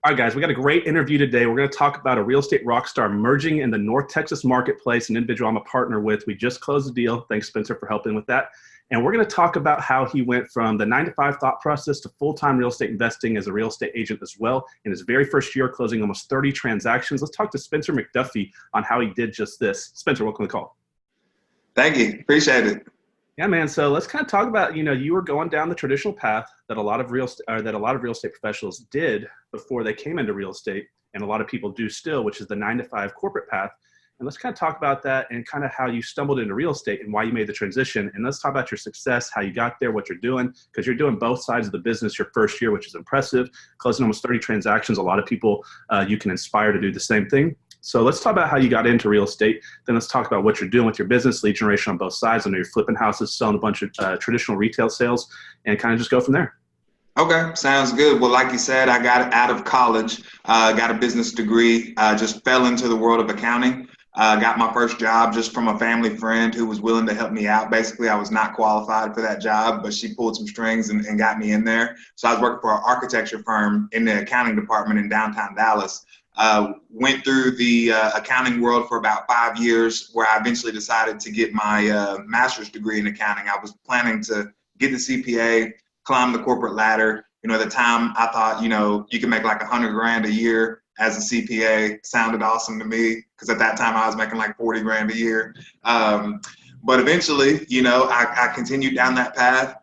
All right, guys, we got a great interview today. We're going to talk about a real estate rock star merging in the North Texas marketplace, an individual I'm a partner with. We just closed the deal. Thanks, Spencer, for helping with that. And we're going to talk about how he went from the 9-to-5 thought process to full-time real estate investing as a real estate agent as well. In his very first year, closing almost 30 transactions. Let's talk to Spencer Mcduffy on how he did just this. Spencer, welcome to the call. Thank you. Appreciate it. Yeah, man. So let's kind of talk about, you were going down the traditional path that a lot of real estate professionals did before they came into real estate, and a lot of people do still, which is the 9-to-5 corporate path. And let's kind of talk about that and kind of how you stumbled into real estate and why you made the transition. And let's talk about your success, how you got there, what you're doing, because you're doing both sides of the business your first year, which is impressive. Closing almost 30 transactions. A lot of people you can inspire to do the same thing. So let's talk about how you got into real estate. Then let's talk about what you're doing with your business, lead generation on both sides. I know you're flipping houses, selling a bunch of traditional retail sales, and kind of just go from there. Okay, sounds good. Well, like you said, I got out of college, got a business degree, just fell into the world of accounting. Got my first job just from a family friend who was willing to help me out. Basically, I was not qualified for that job, but she pulled some strings and got me in there. So I was working for an architecture firm in the accounting department in downtown Dallas. Went through the accounting world for about 5 years, where I eventually decided to get my master's degree in accounting. I was planning to get the CPA, climb the corporate ladder. At the time I thought, you can make like $100,000 a year as a CPA. Sounded awesome to me, because at that time I was making like $40,000 a year. But eventually, I continued down that path.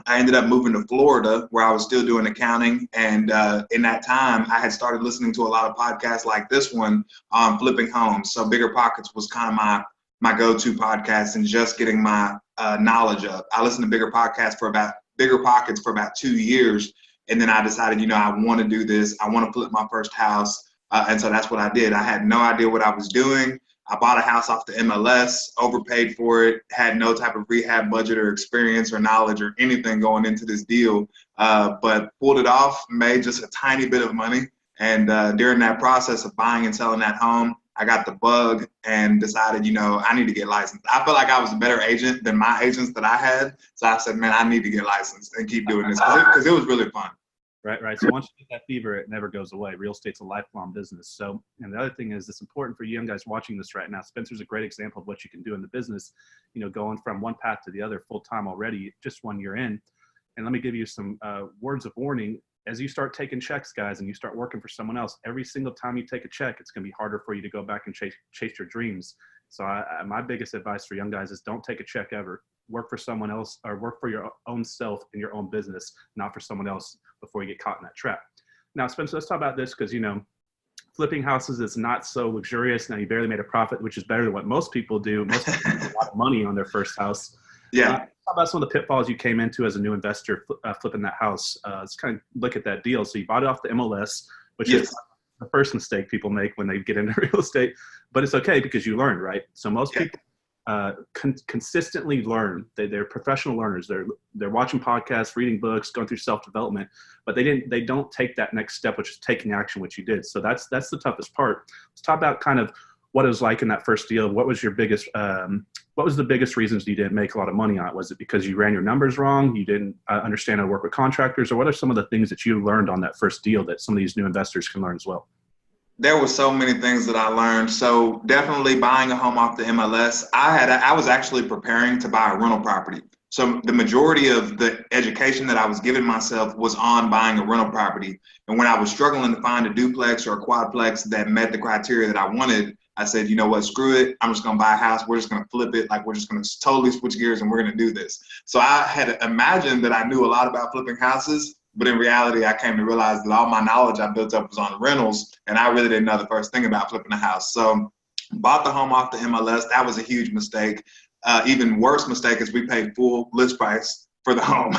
I ended up moving to Florida, where I was still doing accounting. And in that time, I had started listening to a lot of podcasts like this one on flipping homes. So Bigger Pockets was kind of my go-to podcast and just getting my knowledge up. I listened to Bigger Pockets for about 2 years. And then I decided, I want to do this. I want to flip my first house. And so that's what I did. I had no idea what I was doing. I bought a house off the MLS, overpaid for it, had no type of rehab budget or experience or knowledge or anything going into this deal, but pulled it off, made just a tiny bit of money. And during that process of buying and selling that home, I got the bug and decided, I need to get licensed. I felt like I was a better agent than my agents that I had. So I said, man, I need to get licensed and keep doing this, because it was really fun. Right. So once you get that fever, it never goes away. Real estate's a lifelong business. So, and the other thing is, it's important for you young guys watching this right now. Spencer's a great example of what you can do in the business, going from one path to the other full time already, just 1 year in. And let me give you some words of warning. As you start taking checks, guys, and you start working for someone else, every single time you take a check, it's going to be harder for you to go back and chase your dreams. So my biggest advice for young guys is don't take a check ever. Work for someone else, or work for your own self in your own business, not for someone else, before you get caught in that trap. Now, Spencer, let's talk about this, because, flipping houses is not so luxurious. Now, you barely made a profit, which is better than what most people do. Most people make a lot of money on their first house. Yeah. Talk about some of the pitfalls you came into as a new investor flipping that house. Let's kind of look at that deal. So you bought it off the MLS, which is the first mistake people make when they get into real estate, but it's okay because you learned, right? So most people consistently learn. They're professional learners. They're watching podcasts, reading books, going through self-development, but they don't take that next step, which is taking action, which you did. So that's the toughest part. Let's talk about kind of what it was like in that first deal. What was your biggest what was the biggest reasons you didn't make a lot of money on it? Was it because you ran your numbers wrong? You didn't understand how to work with contractors? Or what are some of the things that you learned on that first deal that some of these new investors can learn as well? There were so many things that I learned. So definitely buying a home off the MLS. I was actually preparing to buy a rental property. So the majority of the education that I was giving myself was on buying a rental property. And when I was struggling to find a duplex or a quadplex that met the criteria that I wanted, I said, you know what, screw it. I'm just going to buy a house. We're just going to flip it. Like, we're just going to totally switch gears and we're going to do this. So I had imagined that I knew a lot about flipping houses. But in reality, I came to realize that all my knowledge I built up was on rentals, and I really didn't know the first thing about flipping a house. So bought the home off the MLS. That was a huge mistake. Even worse mistake is we paid full list price for the home.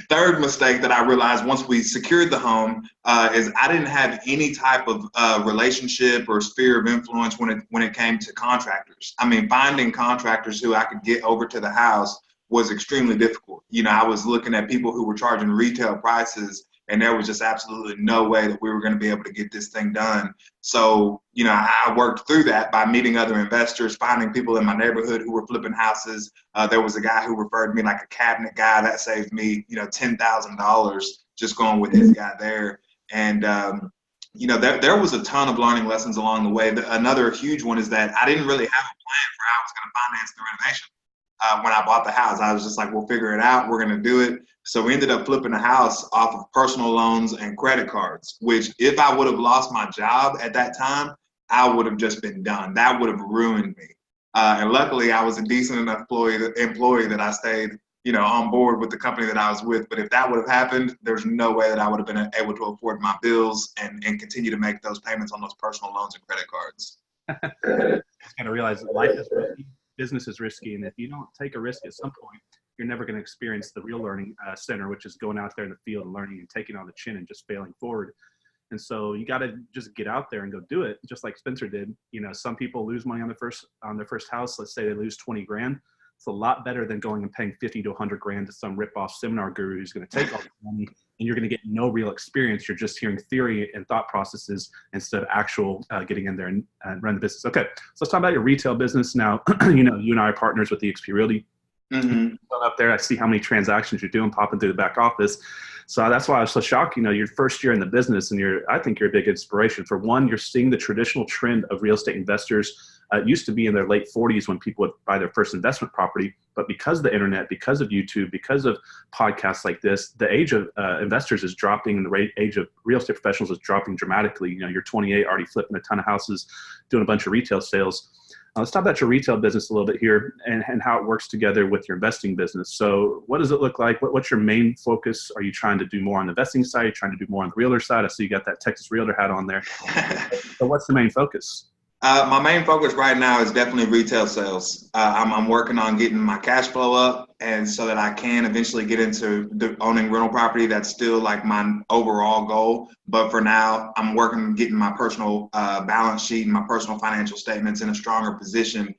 Third mistake that I realized once we secured the home is I didn't have any type of relationship or sphere of influence when it came to contractors. I mean, finding contractors who I could get over to the house was extremely difficult. I was looking at people who were charging retail prices, and there was just absolutely no way that we were going to be able to get this thing done. So, I worked through that by meeting other investors, finding people in my neighborhood who were flipping houses. There was a guy who referred me, like a cabinet guy, that saved me, $10,000 just going with this guy there. And, there was a ton of learning lessons along the way. Another huge one is that I didn't really have a plan for how I was going to finance the renovation. When I bought the house, I was just like, we'll figure it out. We're going to do it. So we ended up flipping the house off of personal loans and credit cards, which if I would have lost my job at that time, I would have just been done. That would have ruined me. And luckily, I was a decent enough employee that I stayed, on board with the company that I was with. But if that would have happened, there's no way that I would have been able to afford my bills and continue to make those payments on those personal loans and credit cards. Just got to realize that life is risky, business is risky, and if you don't take a risk at some point, you're never going to experience the real learning center, which is going out there in the field and learning and taking on the chin and just failing forward. And so you got to just get out there and go do it, just like Spencer did. Some people lose money on their first house. Let's say they lose 20 grand. It's a lot better than going and paying 50 to 100 grand to some rip-off seminar guru who's going to take all the money, and you're going to get no real experience. You're just hearing theory and thought processes instead of actual getting in there and run the business. Okay, so let's talk about your retail business now. You and I are partners with eXp Realty. Mm-hmm. Up there, I see how many transactions you're doing popping through the back office. So that's why I was so shocked. Your first year in the business, and I think you're a big inspiration. For one, you're seeing the traditional trend of real estate investors. It used to be in their late 40s when people would buy their first investment property, but because of the internet, because of YouTube, because of podcasts like this, the age of investors is dropping, and the age of real estate professionals is dropping dramatically. You're 28, already flipping a ton of houses, doing a bunch of retail sales. Let's talk about your retail business a little bit here and how it works together with your investing business. So what does it look like? What's your main focus? Are you trying to do more on the investing side? Are you trying to do more on the realtor side? I see you got that Texas realtor hat on there. So what's the main focus? My main focus right now is definitely retail sales. I'm working on getting my cash flow up, and so that I can eventually get into owning rental property. That's still like my overall goal. But for now, I'm working on getting my personal balance sheet and my personal financial statements in a stronger position,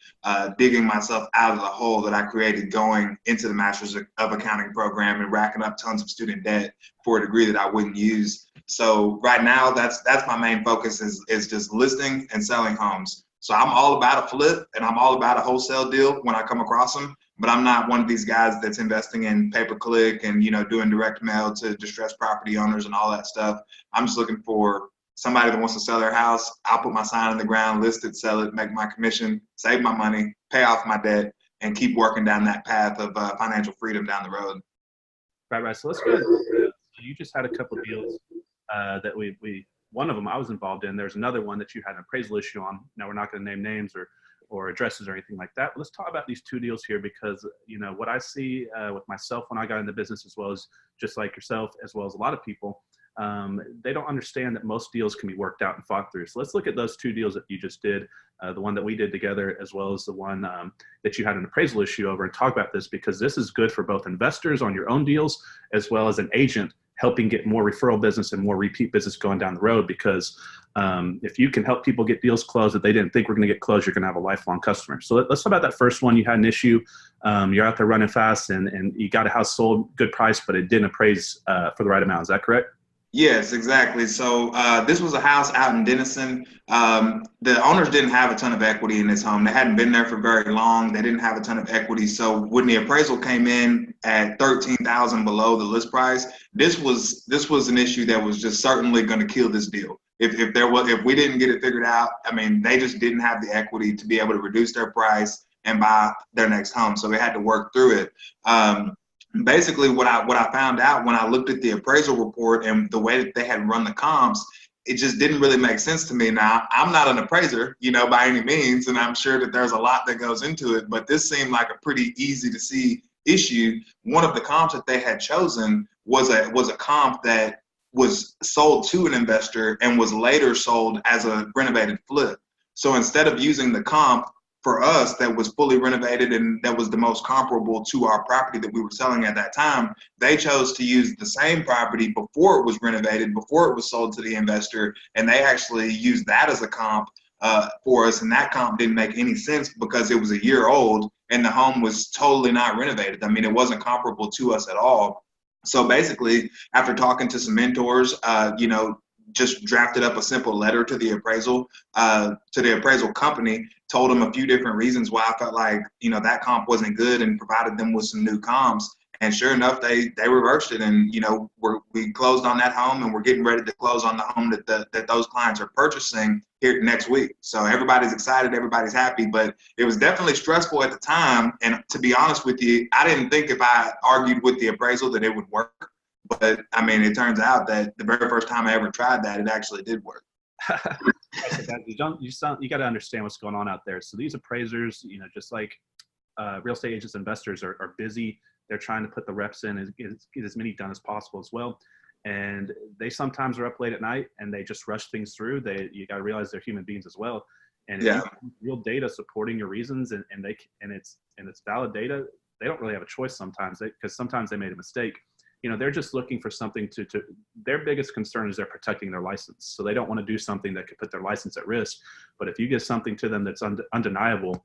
digging myself out of the hole that I created going into the Master's of Accounting program and racking up tons of student debt for a degree that I wouldn't use. So right now, that's my main focus is just listing and selling homes. So I'm all about a flip and I'm all about a wholesale deal when I come across them, but I'm not one of these guys that's investing in pay-per-click and, doing direct mail to distressed property owners and all that stuff. I'm just looking for somebody that wants to sell their house. I'll put my sign in the ground, list it, sell it, make my commission, save my money, pay off my debt, and keep working down that path of financial freedom down the road. Right. So let's go ahead. So you just had a couple of deals that we one of them I was involved in. There's another one that you had an appraisal issue on. Now we're not going to name names or addresses or anything like that. But let's talk about these two deals here because what I see with myself when I got into business, as well as just like yourself, as well as a lot of people, they don't understand that most deals can be worked out and fought through. So let's look at those two deals that you just did, the one that we did together, as well as the one that you had an appraisal issue over, and talk about this because this is good for both investors on your own deals, as well as an agent helping get more referral business and more repeat business going down the road. Because if you can help people get deals closed that they didn't think were going to get closed, you're going to have a lifelong customer. So let's talk about that first one. You had an issue. You're out there running fast and you got a house sold, good price, but it didn't appraise for the right amount. Is that correct? Yes, exactly. So this was a house out in Denison. The owners didn't have a ton of equity in this home. They hadn't been there for very long. They didn't have a ton of equity. So when the appraisal came in at $13,000 below the list price, this was an issue that was just certainly going to kill this deal. If we didn't get it figured out, I mean, they just didn't have the equity to be able to reduce their price and buy their next home. So they had to work through it. Basically, what I found out when I looked at the appraisal report and the way that they had run the comps, it just didn't really make sense to me. Now, I'm not an appraiser, by any means, and I'm sure that there's a lot that goes into it, but this seemed like a pretty easy to see issue. One of the comps that they had chosen was a comp that was sold to an investor and was later sold as a renovated flip. So instead of using the comp for us that was fully renovated and that was the most comparable to our property that we were selling at that time, they chose to use the same property before it was renovated, before it was sold to the investor, and they actually used that as a comp for us. And that comp didn't make any sense because it was a year old and the home was totally not renovated. I mean, it wasn't comparable to us at all. So basically, after talking to some mentors, just drafted up a simple letter to the appraisal company, told them a few different reasons why I felt like, that comp wasn't good and provided them with some new comps. And sure enough, they reversed it, and we closed on that home, and we're getting ready to close on the home that those clients are purchasing here next week. So everybody's excited, everybody's happy, but it was definitely stressful at the time. And to be honest with you, I didn't think if I argued with the appraisal that it would work. But I mean, it turns out that the very first time I ever tried that, it actually did work. You got to understand what's going on out there. So these appraisers, just like real estate agents, investors are busy. They're trying to put the reps in and get as many done as possible as well. And they sometimes are up late at night and they just rush things through. You got to realize they're human beings as well. And if you have real data supporting your reasons and it's valid data, they don't really have a choice sometimes, because sometimes they made a mistake. They're just looking for something to their biggest concern is they're protecting their license. So they don't want to do something that could put their license at risk. But if you give something to them that's undeniable,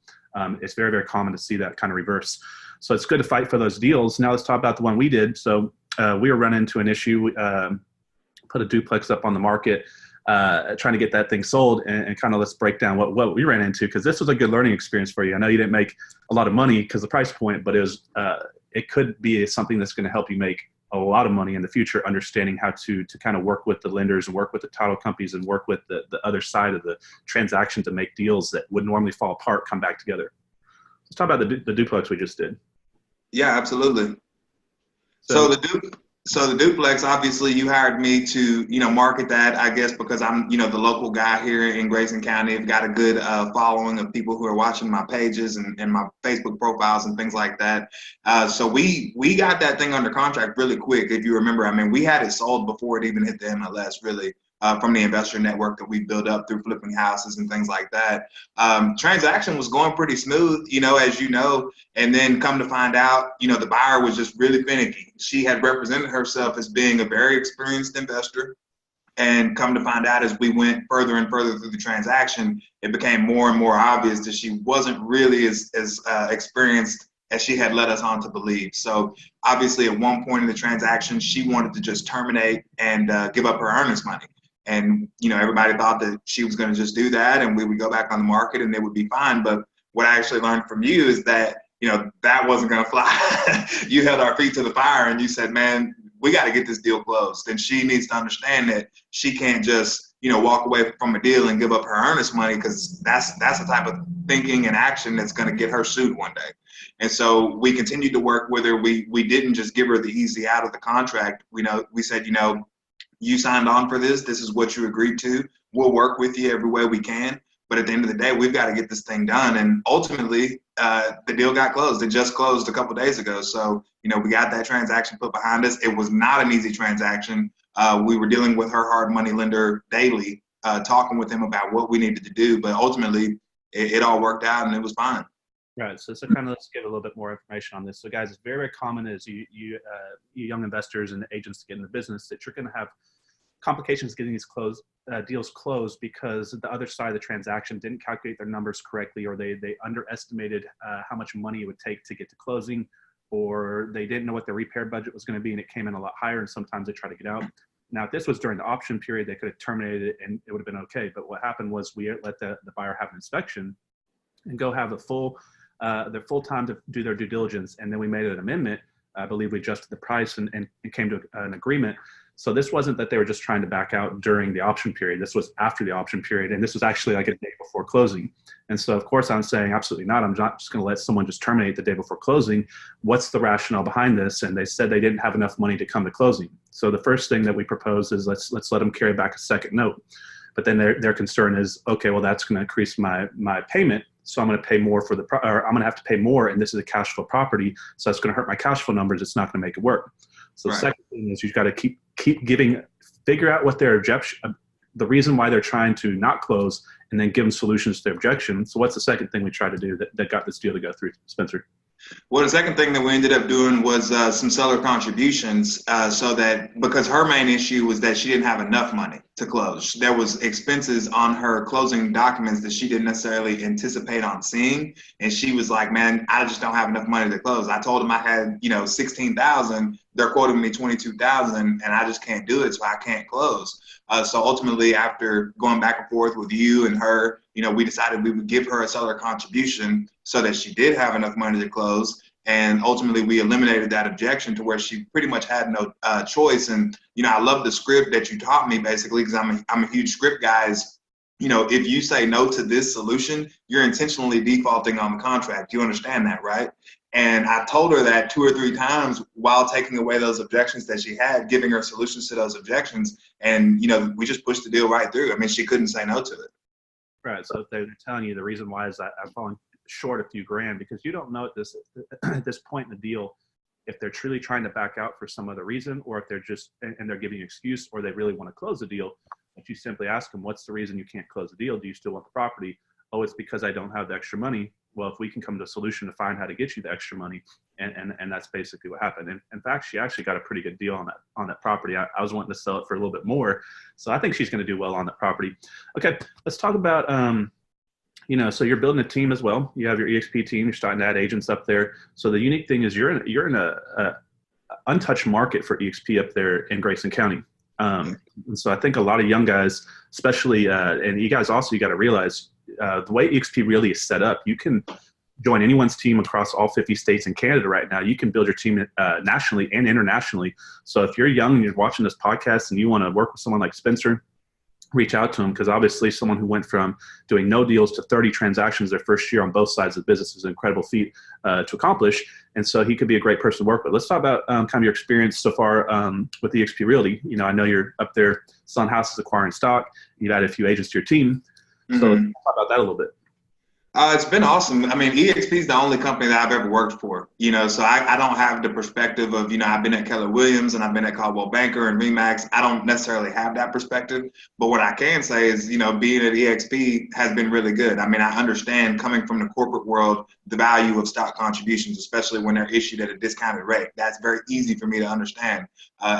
it's very, very common to see that kind of reverse. So it's good to fight for those deals. Now let's talk about the one we did. So we were running into an issue, put a duplex up on the market, trying to get that thing sold, and kind of let's break down what we ran into, because this was a good learning experience for you. I know you didn't make a lot of money because of the price point, but it could be something that's going to help you make a lot of money in the future, understanding how to kind of work with the lenders and work with the title companies and work with the other side of the transaction to make deals that would normally fall apart come back together. Let's talk about the duplex we just did. Yeah, absolutely. So the duplex, obviously you hired me to, market that, I guess, because I'm, the local guy here in Grayson County. I've got a good following of people who are watching my pages and my Facebook profiles and things like that. So we got that thing under contract really quick. If you remember, I mean, we had it sold before it even hit the MLS, really. From the investor network that we built up through flipping houses and things like that. Transaction was going pretty smooth, as you know, and then come to find out, the buyer was just really finicky. She had represented herself as being a very experienced investor, and come to find out as we went further and further through the transaction, it became more and more obvious that she wasn't really as experienced as she had led us on to believe. So obviously at one point in the transaction, she wanted to just terminate and give up her earnest money. And, everybody thought that she was going to just do that and we would go back on the market and it would be fine. But what I actually learned from you is that, that wasn't going to fly. You held our feet to the fire and you said, man, we got to get this deal closed. And she needs to understand that she can't just, walk away from a deal and give up her earnest money, because that's the type of thinking and action that's going to get her sued one day. And so we continued to work with her. We didn't just give her the easy out of the contract. We said, you signed on for this. This is what you agreed to. We'll work with you every way we can. But at the end of the day, we've got to get this thing done. And ultimately, the deal got closed. It just closed a couple of days ago. So, we got that transaction put behind us. It was not an easy transaction. We were dealing with her hard money lender daily, talking with him about what we needed to do. But ultimately, it all worked out and it was fine. Right. So kind of let's give a little bit more information on this. So guys, it's very, very common as you young investors and agents to get in the business that you're going to have complications getting these deals closed because the other side of the transaction didn't calculate their numbers correctly, or they underestimated how much money it would take to get to closing, or they didn't know what their repair budget was going to be and it came in a lot higher, and sometimes they try to get out. Now, if this was during the option period, they could have terminated it and it would have been okay. But what happened was we let the buyer have an inspection and go have their full time to do their due diligence. And then we made an amendment. I believe we adjusted the price and came to an agreement. So this wasn't that they were just trying to back out during the option period. This was after the option period. And this was actually like a day before closing. And so, of course, I'm saying absolutely not. I'm not just going to let someone just terminate the day before closing. What's the rationale behind this? And they said they didn't have enough money to come to closing. So the first thing that we proposed is let's let them carry back a second note. But then their concern is, okay, well, that's going to increase my payment. So I'm going to pay more or I'm going to have to pay more, and this is a cash flow property, so that's going to hurt my cash flow numbers. It's not going to make it work. So the second thing is you've got to figure out what their objection, the reason why they're trying to not close, and then give them solutions to their objection. So what's the second thing we tried to do that got this deal to go through, Spencer? Well, the second thing that we ended up doing was some seller contributions, so that because her main issue was that she didn't have enough money to close. There was expenses on her closing documents that she didn't necessarily anticipate on seeing, and she was like, "Man, I just don't have enough money to close." I told them I had, $16,000. They're quoting me $22,000, and I just can't do it, so I can't close. So ultimately, after going back and forth with you and her, we decided we would give her a seller contribution so that she did have enough money to close. And ultimately, we eliminated that objection to where she pretty much had no choice. And, I love the script that you taught me, basically, because I'm a huge script guy. If you say no to this solution, you're intentionally defaulting on the contract. You understand that, right? And I told her that 2 or 3 times while taking away those objections that she had, giving her solutions to those objections. And, we just pushed the deal right through. I mean, she couldn't say no to it. Right. So if they're telling you the reason why is I'm falling short a few grand, because you don't know at this point in the deal if they're truly trying to back out for some other reason, or if they're just and they're giving an excuse, or they really want to close the deal. But you simply ask them, what's the reason you can't close the deal? Do you still want the property? Oh, it's because I don't have the extra money. Well, if we can come to a solution to find how to get you the extra money, and that's basically what happened. And in fact, she actually got a pretty good deal on that property. I was wanting to sell it for a little bit more, so I think she's going to do well on that property. Okay, let's talk about so you're building a team as well. You have your EXP team. You're starting to add agents up there. So the unique thing is you're in a untouched market for EXP up there in Grayson County. And so I think a lot of young guys, especially, and you guys also, you got to realize the way EXP Realty is set up, you can join anyone's team across all 50 states in Canada right now. You can build your team nationally and internationally. So if you're young and you're watching this podcast and you want to work with someone like Spencer, reach out to him, because obviously someone who went from doing no deals to 30 transactions their first year on both sides of the business is an incredible feat to accomplish. And so he could be a great person to work with. Let's talk about kind of your experience so far with EXP Realty. I know you're up there selling houses, acquiring stock. You've added a few agents to your team. So let's talk about that a little bit. It's been awesome. I mean, EXP is the only company that I've ever worked for, so I don't have the perspective of, I've been at Keller Williams and I've been at Coldwell Banker and Remax. I don't necessarily have that perspective. But what I can say is, being at EXP has been really good. I mean, I understand, coming from the corporate world, the value of stock contributions, especially when they're issued at a discounted rate. That's very easy for me to understand.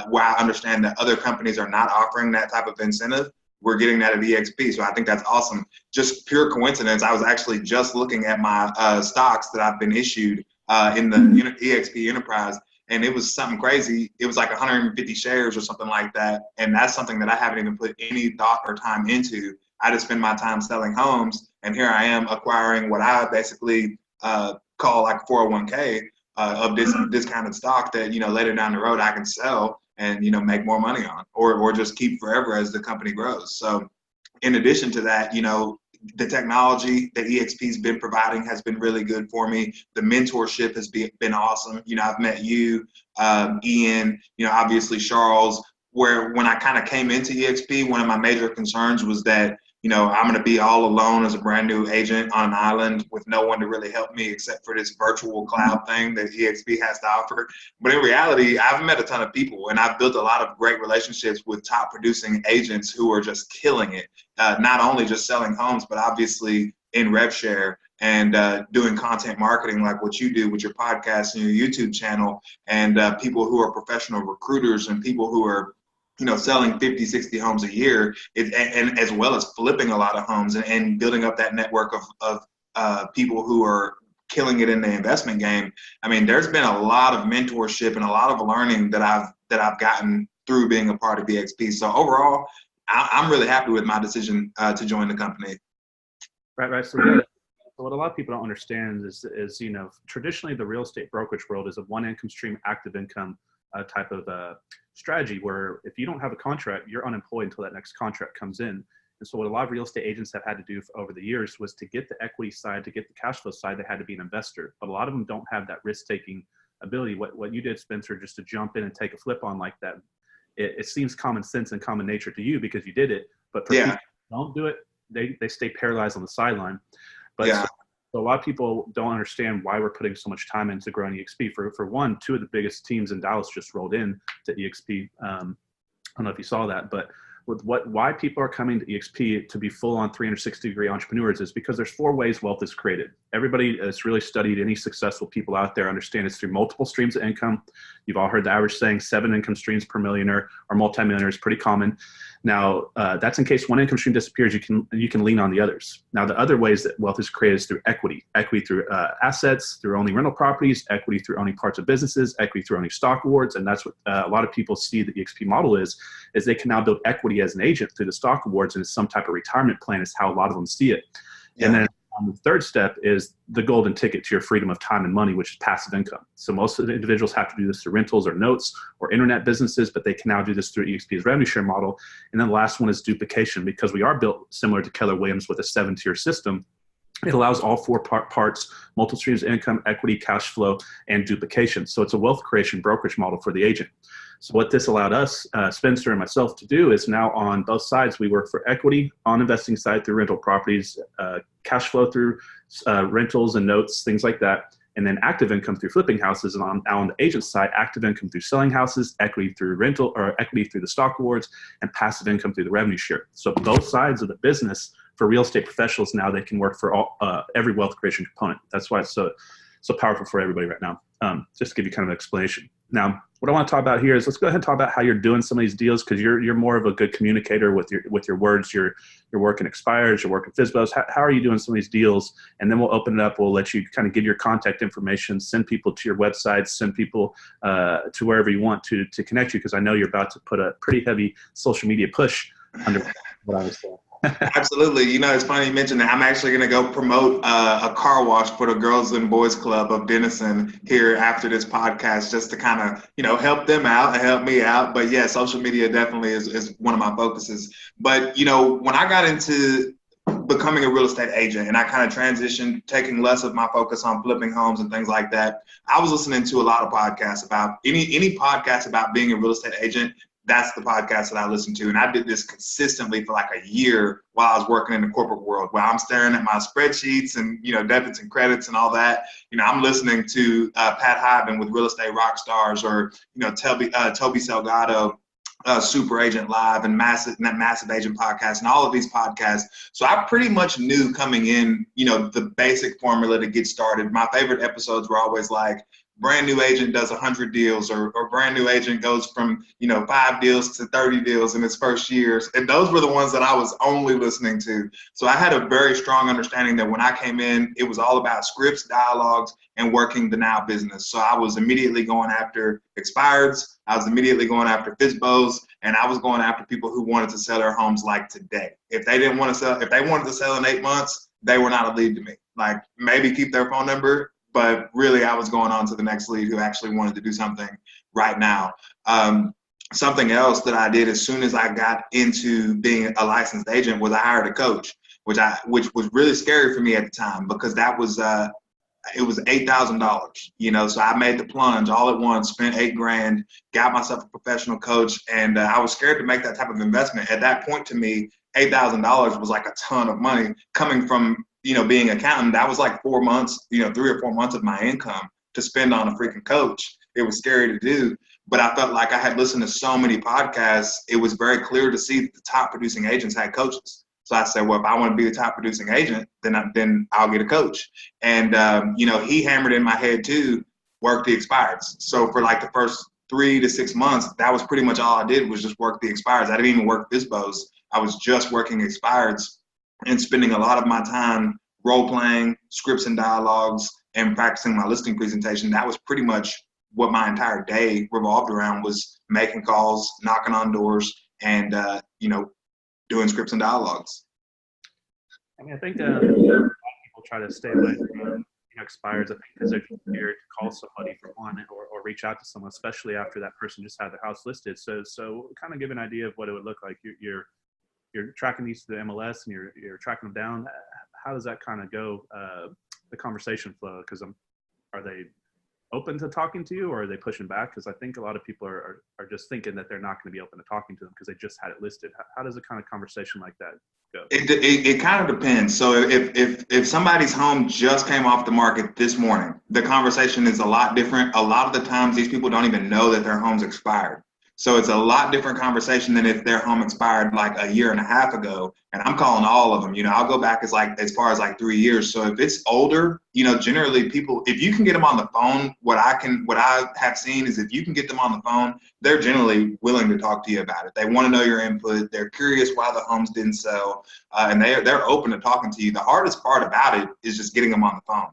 Where I understand that other companies are not offering that type of incentive, we're getting that at EXP. So I think that's awesome. Just pure coincidence. I was actually just looking at my stocks that I've been issued in the EXP enterprise, and it was something crazy. It was like 150 shares or something like that. And that's something that I haven't even put any thought or time into. I just spend my time selling homes, and here I am acquiring what I basically call like 401k of this discounted stock that, later down the road I can sell and, make more money on, or just keep forever as the company grows. So in addition to that, the technology that EXP's been providing has been really good for me. The mentorship has been awesome. I've met you, Ian, obviously Charles, where when I kind of came into EXP, one of my major concerns was that, I'm going to be all alone as a brand new agent on an island with no one to really help me except for this virtual cloud thing that EXP has to offer. But in reality, I've met a ton of people, and I've built a lot of great relationships with top producing agents who are just killing it. Not only just selling homes, but obviously in rev share and doing content marketing like what you do with your podcast and your YouTube channel, and people who are professional recruiters and people who are selling 50, 60 homes a year, and as well as flipping a lot of homes and building up that network of people who are killing it in the investment game. I mean, there's been a lot of mentorship and a lot of learning that I've gotten through being a part of BXP. So overall, I'm really happy with my decision to join the company. Right. So what a lot of people don't understand is traditionally the real estate brokerage world is a one income stream, active income type of strategy, where if you don't have a contract, you're unemployed until that next contract comes in. And so what a lot of real estate agents have had to do over the years was, to get the equity side, to get the cash flow side, they had to be an investor. But a lot of them don't have that risk-taking ability. What you did, Spencer, just to jump in and take a flip on like that, it seems common sense and common nature to you because you did it. But for people who don't do it, they stay paralyzed on the sideline. But so a lot of people don't understand why we're putting so much time into growing EXP. For one, 2 of the biggest teams in Dallas just rolled in to EXP. I don't know if you saw that, but why people are coming to EXP to be full-on 360-degree entrepreneurs is because there's 4 ways wealth is created. Everybody that's really studied any successful people out there understand it's through multiple streams of income. You've all heard the average saying 7 income streams per millionaire or multimillionaire is pretty common. Now, that's in case one income stream disappears, you can lean on the others. Now, the other ways that wealth is created is through equity through assets, through owning rental properties, equity through owning parts of businesses, equity through owning stock awards. And that's what a lot of people see the EXP model is they can now build equity as an agent through the stock awards, and it's some type of retirement plan is how a lot of them see it. And then The third step is the golden ticket to your freedom of time and money, which is passive income. So most of the individuals have to do this through rentals or notes or internet businesses, but they can now do this through EXP's revenue share model. And then the last one is duplication, because we are built similar to Keller Williams with a 7-tier system. It allows all four parts, multiple streams of income, equity, cash flow, and duplication. So it's a wealth creation brokerage model for the agent. So what this allowed us, Spencer and myself, to do is now on both sides, we work for equity on investing side through rental properties, cash flow through rentals and notes, things like that, and then active income through flipping houses. And on the agent side, active income through selling houses, equity through rental, or equity through the stock awards, and passive income through the revenue share. So both sides of the business for real estate professionals now, they can work for every wealth creation component. That's why it's so powerful for everybody right now. Just to give you kind of an explanation. Now, what I want to talk about here is let's go ahead and talk about how you're doing some of these deals, because you're more of a good communicator with your words. You're working expires, you're working FSBOs. How are you doing some of these deals? And then we'll open it up. We'll let you kind of give your contact information, send people to your website, send people to wherever you want to connect you, because I know you're about to put a pretty heavy social media push under what I was saying. Absolutely. You know, it's funny you mentioned that. I'm actually going to go promote a car wash for the Girls and Boys Club of Denison here after this podcast, just to kind of, help them out and help me out. But yeah, social media definitely is one of my focuses. But, when I got into becoming a real estate agent and I kind of transitioned, taking less of my focus on flipping homes and things like that, I was listening to a lot of podcasts about any podcast about being a real estate agent. That's the podcast that I listened to. And I did this consistently for like a year while I was working in the corporate world, where I'm staring at my spreadsheets and, debits and credits and all that. I'm listening to Pat Hyben with Real Estate Rockstars, or, Toby Salgado, Super Agent Live, and Massive Agent Podcast, and all of these podcasts. So I pretty much knew coming in, the basic formula to get started. My favorite episodes were always like, brand new agent does 100 deals, or brand new agent goes from 5 deals to 30 deals in his first years. And those were the ones that I was only listening to. So I had a very strong understanding that when I came in, it was all about scripts, dialogues, and working the now business. So I was immediately going after expireds, I was immediately going after FSBOs, and I was going after people who wanted to sell their homes like today. If they wanted to sell in 8 months, they were not a lead to me. Like, maybe keep their phone number, but really I was going on to the next lead who actually wanted to do something right now. Something else that I did as soon as I got into being a licensed agent was I hired a coach, which was really scary for me at the time, because that was it was $8,000. So I made the plunge all at once, spent $8,000, got myself a professional coach, and I was scared to make that type of investment. At that point, to me, $8,000 was like a ton of money coming from being an accountant. That was like 4 months, 3 or 4 months of my income to spend on a freaking coach. It was scary to do, but I felt like I had listened to so many podcasts. It was very clear to see that the top producing agents had coaches. So I said, well, if I want to be the top producing agent, then I'll get a coach. And, he hammered in my head too, work the expireds. So for like the first 3 to 6 months, that was pretty much all I did, was just work the expireds. I didn't even work FSBOs. I was just working expireds and spending a lot of my time role playing, scripts and dialogues, and practicing my listing presentation. That was pretty much what my entire day revolved around, was making calls, knocking on doors, and, doing scripts and dialogues. I mean, I think a lot of people try to stay away from expires, I think, because they're scared to call somebody for one, or reach out to someone, especially after that person just had their house listed. So kind of give an idea of what it would look like. You're tracking these to the MLS, and you're tracking them down. How does that kind of go, the conversation flow? Because are they open to talking to you, or are they pushing back? Because I think a lot of people are just thinking that they're not going to be open to talking to them because they just had it listed. How does a kind of conversation like that go? It kind of depends. So if somebody's home just came off the market this morning, the conversation is a lot different. A lot of the times these people don't even know that their home's expired. So it's a lot different conversation than if their home expired like a year and a half ago. And I'm calling all of them. I'll go back as far as like 3 years. So if it's older, generally people, if you can get them on the phone, what I have seen is if you can get them on the phone, they're generally willing to talk to you about it. They want to know your input. They're curious why the homes didn't sell, and they're open to talking to you. The hardest part about it is just getting them on the phone.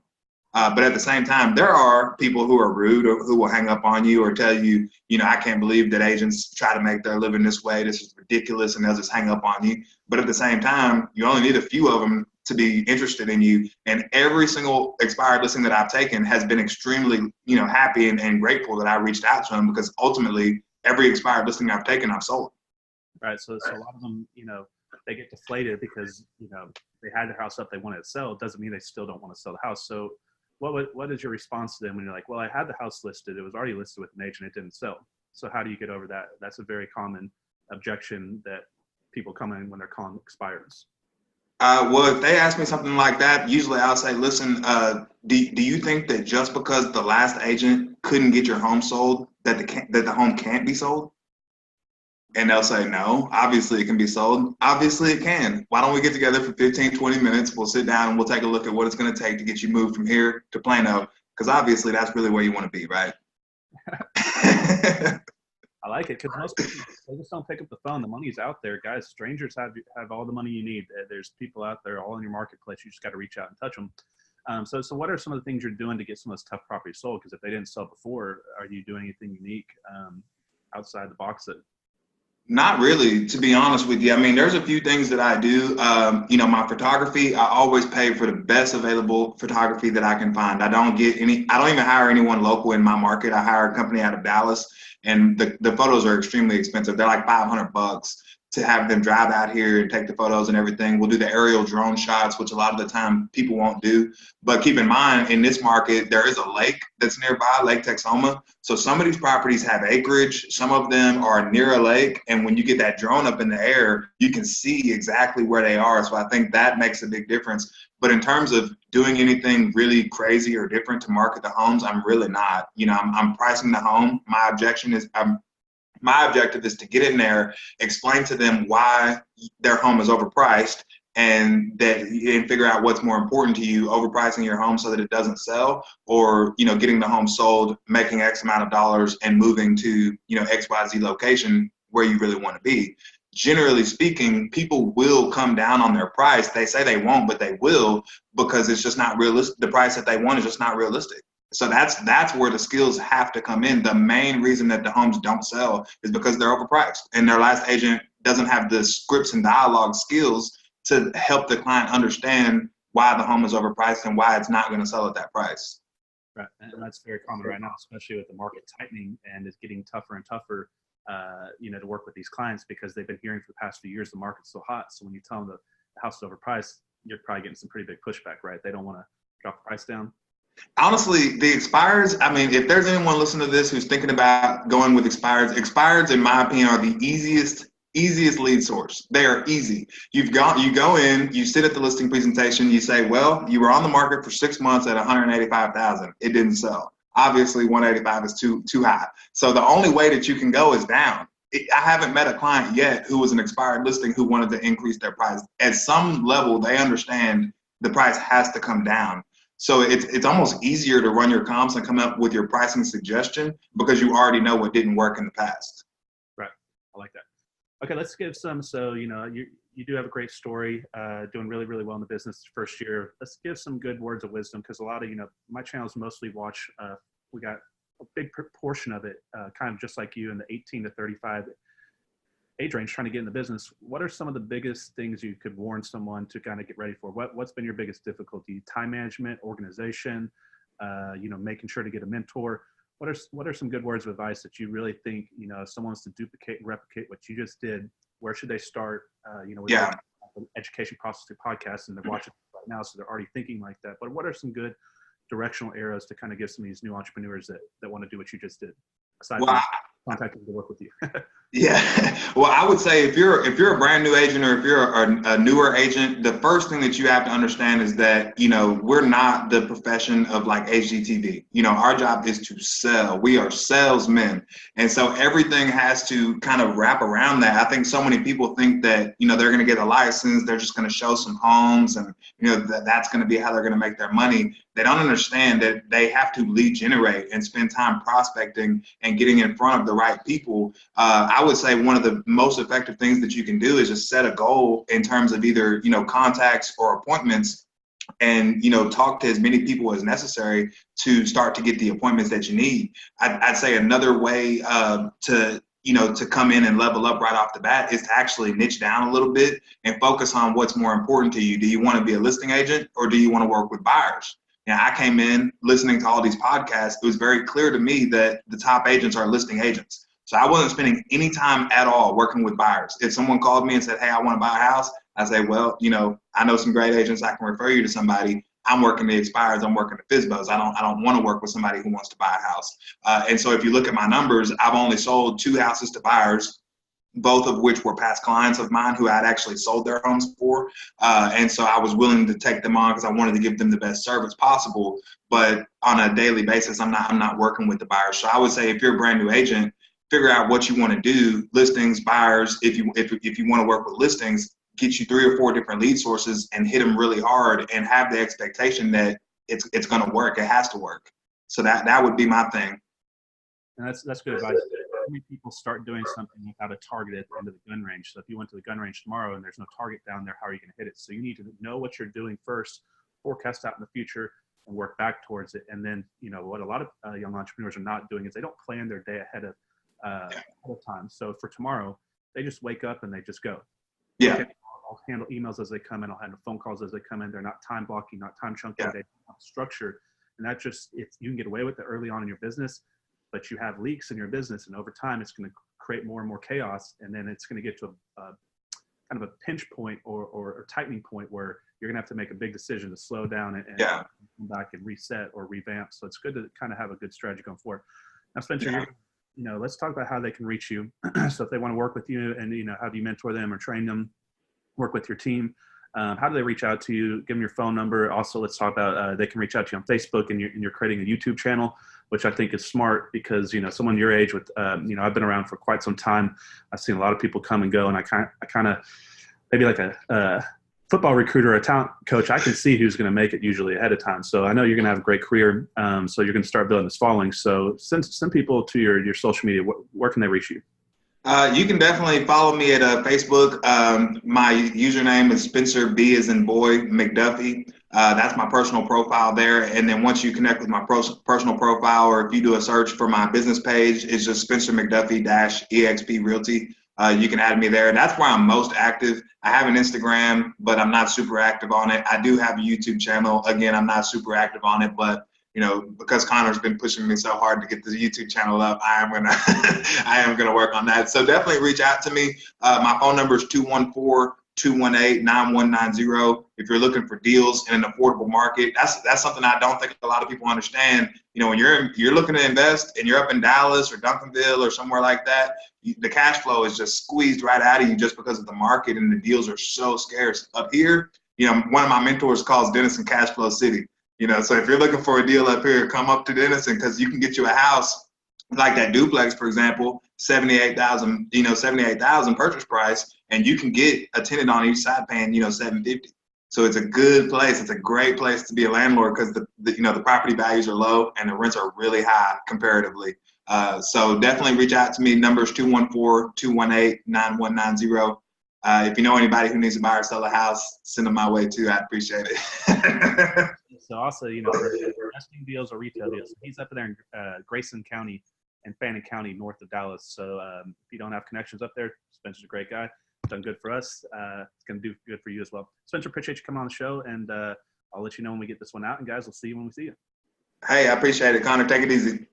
But at the same time, there are people who are rude, or who will hang up on you or tell you, I can't believe that agents try to make their living this way. This is ridiculous. And they'll just hang up on you. But at the same time, you only need a few of them to be interested in you. And every single expired listing that I've taken has been extremely, happy and grateful that I reached out to them, because ultimately every expired listing I've taken, I've sold. Right. So a lot of them, they get deflated because, they had their house up, they wanted to sell. It doesn't mean they still don't want to sell the house. So what is your response to them when you're like, well, I had the house listed, it was already listed with an agent, it didn't sell. So how do you get over that? That's a very common objection that people come in when they're calling expireds. Well, if they ask me something like that, usually I'll say, listen, do you think that just because the last agent couldn't get your home sold, that the home can't be sold? And they'll say, no, obviously it can be sold. Obviously it can. Why don't we get together for 15, 20 minutes? We'll sit down and we'll take a look at what it's going to take to get you moved from here to Plano, because obviously that's really where you want to be, right? I like it, because most people, they just don't pick up the phone. The money's out there, guys. Strangers have all the money you need. There's people out there all in your marketplace. You just got to reach out and touch them. So what are some of the things you're doing to get some of those tough properties sold? Because if they didn't sell before, are you doing anything unique outside the box that? Not really, to be honest with you. I mean, there's a few things that I do. My photography, I always pay for the best available photography that I can find. I don't even hire anyone local in my market. I hire a company out of Dallas, and the photos are extremely expensive. They're like $500 to have them drive out here and take the photos and everything. We'll do the aerial drone shots, which a lot of the time people won't do. But keep in mind, in this market, there is a lake that's nearby, Lake Texoma. So some of these properties have acreage. Some of them are near a lake. And when you get that drone up in the air, you can see exactly where they are. So I think that makes a big difference. But in terms of doing anything really crazy or different to market the homes, I'm really not. I'm pricing the home. My objective is to get in there, explain to them why their home is overpriced, and figure out what's more important to you: overpricing your home so that it doesn't sell, or getting the home sold, making X amount of dollars, and moving to XYZ location where you really want to be. Generally speaking, people will come down on their price. They say they won't, but they will, because it's just not realistic. The price that they want is just not realistic. So that's where the skills have to come in. The main reason that the homes don't sell is because they're overpriced, and their last agent doesn't have the scripts and dialogue skills to help the client understand why the home is overpriced and why it's not going to sell at that price. Right, and that's very common right now, especially with the market tightening, and it's getting tougher and tougher, to work with these clients, because they've been hearing for the past few years the market's so hot. So when you tell them the house is overpriced, you're probably getting some pretty big pushback, right? They don't want to drop the price down. Honestly, the expireds, I mean, if there's anyone listening to this who's thinking about going with expireds, in my opinion, are the easiest lead source. They are easy. You go in, you sit at the listing presentation, you say, well, you were on the market for 6 months at 185,000. It didn't sell. Obviously, 185 is too high. So the only way that you can go is down. I haven't met a client yet who was an expired listing who wanted to increase their price. At some level, they understand the price has to come down. So it's almost easier to run your comps and come up with your pricing suggestion, because you already know what didn't work in the past. Right. I like that. Okay, let's give some. So, you do have a great story, doing really, really well in the business first year. Let's give some good words of wisdom, because a lot of, my channels mostly watch, we got a big portion of it, kind of just like you, in the 18 to 35 age range, trying to get in the business. What are some of the biggest things you could warn someone to kind of get ready for? What's been your biggest difficulty? Time management, organization, making sure to get a mentor. What are some good words of advice that you really think, if someone wants to duplicate and replicate what you just did, where should they start? The education process through podcasts, and they're watching right now, so they're already thinking like that. But what are some good directional arrows to kind of give some of these new entrepreneurs that want to do what you just did, aside from contacting to work with you? Yeah. Well, I would say if you're a brand new agent, or if you're a newer agent, the first thing that you have to understand is that, we're not the profession of like HGTV. Our job is to sell. We are salesmen. And so everything has to kind of wrap around that. I think so many people think that, they're going to get a license, they're just going to show some homes, and, that's going to be how they're going to make their money. They don't understand that they have to lead generate and spend time prospecting and getting in front of the right people. I would say one of the most effective things that you can do is just set a goal in terms of either, contacts or appointments, and, talk to as many people as necessary to start to get the appointments that you need. I'd say another way to to come in and level up right off the bat is to actually niche down a little bit and focus on what's more important to you. Do you want to be a listing agent or do you want to work with buyers? I came in listening to all these podcasts. It was very clear to me that the top agents are listing agents. So I wasn't spending any time at all working with buyers. If someone called me and said, hey, I want to buy a house, I say, well, I know some great agents. I can refer you to somebody. I'm working the expires. I'm working the FSBOs. I don't want to work with somebody who wants to buy a house. And so if you look at my numbers, I've only sold 2 houses to buyers, both of which were past clients of mine who I'd actually sold their homes for. And so I was willing to take them on because I wanted to give them the best service possible. But on a daily basis, I'm not working with the buyers. So I would say if you're a brand new agent, figure out what you want to do, listings, buyers. If you want to work with listings, get you 3 or 4 different lead sources and hit them really hard and have the expectation that it's going to work. It has to work. So that would be my thing. And that's good advice. Many people start doing something without a target at the end of the gun range. So if you went to the gun range tomorrow and there's no target down there, how are you going to hit it? So you need to know what you're doing first, forecast out in the future, and work back towards it. And then, what a lot of young entrepreneurs are not doing is they don't plan their day ahead of time. So for tomorrow, they just wake up and they just go. Yeah. Okay, I'll handle emails as they come in. I'll handle phone calls as they come in. They're not time blocking, not time chunking. They have structure. And that just, if you can get away with it early on in your business, but you have leaks in your business, and over time, it's going to create more and more chaos. And then it's going to get to a kind of a pinch point or tightening point where you're going to have to make a big decision to slow down and come back and reset or revamp. So it's good to kind of have a good strategy going forward. Now, Spencer, let's talk about how they can reach you. So if they want to work with you and, how do you mentor them or train them, work with your team? How do they reach out to you? Give them your phone number. Also, let's talk about they can reach out to you on Facebook, and you're creating a YouTube channel, which I think is smart because, someone your age with, I've been around for quite some time. I've seen a lot of people come and go, and I kind of maybe like a football recruiter or a talent coach, I can see who's going to make it usually ahead of time. So I know you're going to have a great career. So you're going to start building this following. So send people to your social media. Where can they reach you? You can definitely follow me at Facebook. My username is Spencer B as in boy Mcduffy. That's my personal profile there. And then once you connect with my personal profile, or if you do a search for my business page, it's just Spencer McDuffie -EXP Realty. You can add me there. That's where I'm most active. I have an Instagram, but I'm not super active on it. I do have a YouTube channel. Again, I'm not super active on it, but because Connor's been pushing me so hard to get the YouTube channel up, I am gonna work on that. So definitely reach out to me. My phone number is 214-218-9190. If you're looking for deals in an affordable market, that's something I don't think a lot of people understand. When you're looking to invest and you're up in Dallas or Duncanville or somewhere like that, the cash flow is just squeezed right out of you just because of the market, and the deals are so scarce. Up here, one of my mentors calls Denison Cash Flow City. So if you're looking for a deal up here, come up to Denison, because you can get you a house like that duplex, for example, $78,000 purchase price, and you can get a tenant on each side paying, $750. So it's a good place. It's a great place to be a landlord because the property values are low and the rents are really high comparatively. So definitely reach out to me. Number is 214-218-9190. If you know anybody who needs to buy or sell a house, send them my way too. I'd appreciate it. So also, for investing deals or retail deals, he's up there in Grayson County and Fannin County, north of Dallas. So if you don't have connections up there, Spencer's a great guy. Done good for us. It's going to do good for you as well. Spencer, appreciate you coming on the show, and I'll let you know when we get this one out. And guys, we'll see you when we see you. Hey, I appreciate it, Connor. Take it easy.